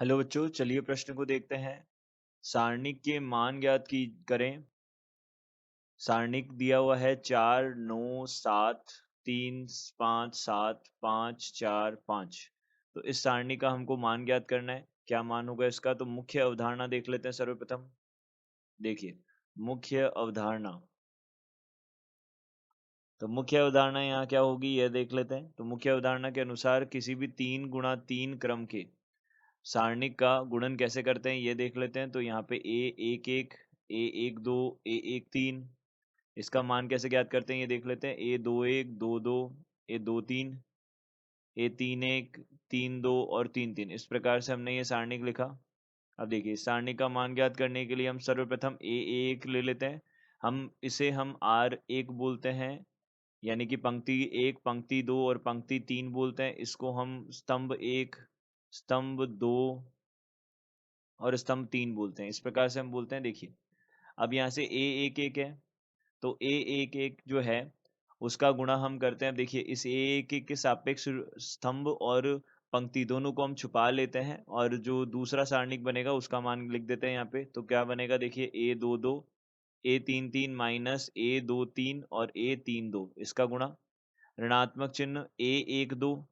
Hello बच्चों, चलिए प्रश्न को देखते हैं। सारणिक के मान ज्ञात की करें। सारणिक दिया हुआ है 4 9 7 3 5 7 5 4 5। तो इस सारणी का हमको मान ज्ञात करना है। क्या मान होगा इसका? तो मुख्य अवधारणा देख लेते हैं सर्वप्रथम। देखिए, मुख्य अवधारणा। तो मुख्य अवधारणा यहाँ क्या होगी यह देख लेते हैं। तो मुख्य अवधारणा के अनुसार किसी भी 3 गुणा 3 क्रम के सारणिक का गुणन कैसे करते हैं ये देख लेते हैं। तो यहाँ पे a11 a12 a13, इसका मान कैसे ज्ञात करते हैं ये देख लेते हैं। a21 22 a23 a31 32 और 33, इस प्रकार से हमने ये सारणिक लिखा। अब देखिए, इस सारणी का मान ज्ञात करने के लिए हम सर्वप्रथम a1 ले लेते हैं। हम r1 बोलते हैं, यानी कि पंक्ति 1 पंक्ति 2 और पंक्ति 3 बोलते हैं। इसको हम स्तंभ 1 स्तंभ 2 और स्तंभ 3 बोलते हैं। इस प्रकार से हम बोलते हैं। देखिए, अब यहाँ से a11 है, तो a11 जो है उसका गुणा हम करते हैं। देखिए, इस a11 के सापेक्ष स्तंभ और पंक्ति दोनों को हम छुपा लेते हैं और जो दूसरा सारणिक बनेगा उसका मान लिख देते हैं यहाँ पे। तो क्या बनेगा? देखिए, a22 a33 माइनस a23 और a32, इसका गुणा ऋणात्मक चिन्ह a12।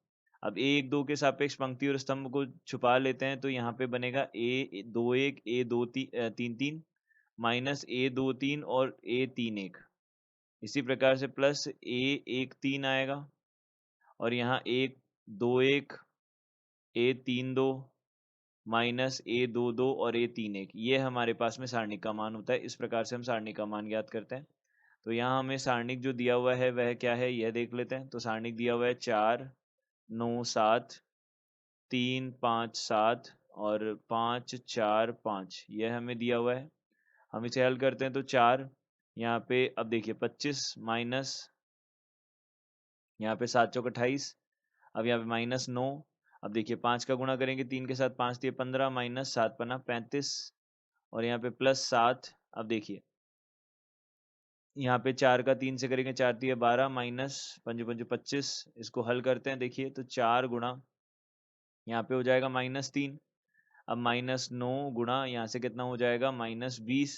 अब a12 के सापेक्ष पंक्ति और स्तंभ को छुपा लेते हैं, तो यहाँ पे बनेगा a21 a33 माइनस a23 और a31। इसी प्रकार से प्लस a13 आएगा और यहाँ a21 a32 माइनस a22 और a31, ये हमारे पास में सारणिक का मान होता है। इस प्रकार से हम सारणिक का मान ज्ञात करते हैं। तो यहाँ हमें सारणिक जो दिया हुआ है वह क्या है यह देख लेते हैं। तो सारणिक दिया हुआ है 4 9 7 3 5 7 और 5 4 5, यह हमें दिया हुआ है। हम इसे हल करते हैं तो 4 यहाँ पे, अब देखिए 25 माइनस यहाँ पे 7 चौक 28, अब यहाँ पे माइनस 9। अब देखिए 5 का गुणा करेंगे 3 के साथ, 5 दिए 15 माइनस 7 पन्ना 35 और यहाँ पे प्लस 7। अब देखिए यहाँ पे 4 का 3 से करेंगे, 4 दिए 12 माइनस 5 5 25। इसको हल करते हैं। देखिए, तो 4 गुणा यहाँ पे हो जाएगा -3। अब -9 गुणा यहाँ से कितना हो जाएगा -20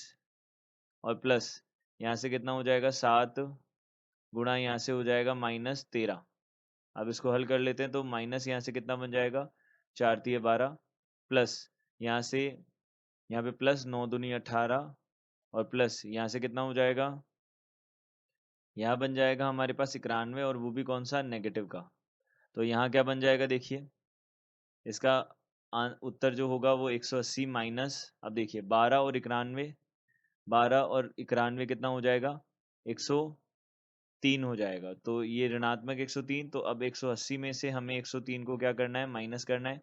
और प्लस यहाँ से कितना हो जाएगा 7 गुणा यहाँ से हो जाएगा -13। अब इसको हल कर लेते हैं। तो माइनस यहाँ से कितना बन जाएगा 4 तिये 12 प्लस यहाँ से यहाँ पे प्लस 9 दूनी 18 और प्लस यहाँ से कितना हो जाएगा, यहाँ बन जाएगा हमारे पास 91 और वो भी कौन सा? नेगेटिव का। तो यहाँ क्या बन जाएगा? देखिए, इसका उत्तर जो होगा वो 180 माइनस, अब देखिए 12 और 91, 12 और 91 कितना हो जाएगा? 103 हो जाएगा। तो ये ऋणात्मक 103। तो अब 180 में से हमें 103 को क्या करना है? माइनस करना है।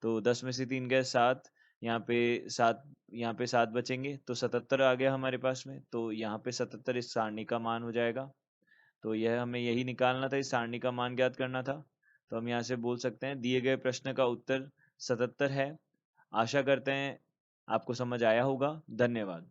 तो 10 में से 3 गए 7, यहाँ पे 7, यहाँ पे 7 बचेंगे तो 77 आ गया हमारे पास में। तो यहाँ पे 77 इस सारणी का मान हो जाएगा। तो यह हमें यही निकालना था, इस सारणी का मान ज्ञात करना था। तो हम यहाँ से बोल सकते हैं दिए गए प्रश्न का उत्तर 77 है। आशा करते हैं आपको समझ आया होगा। धन्यवाद।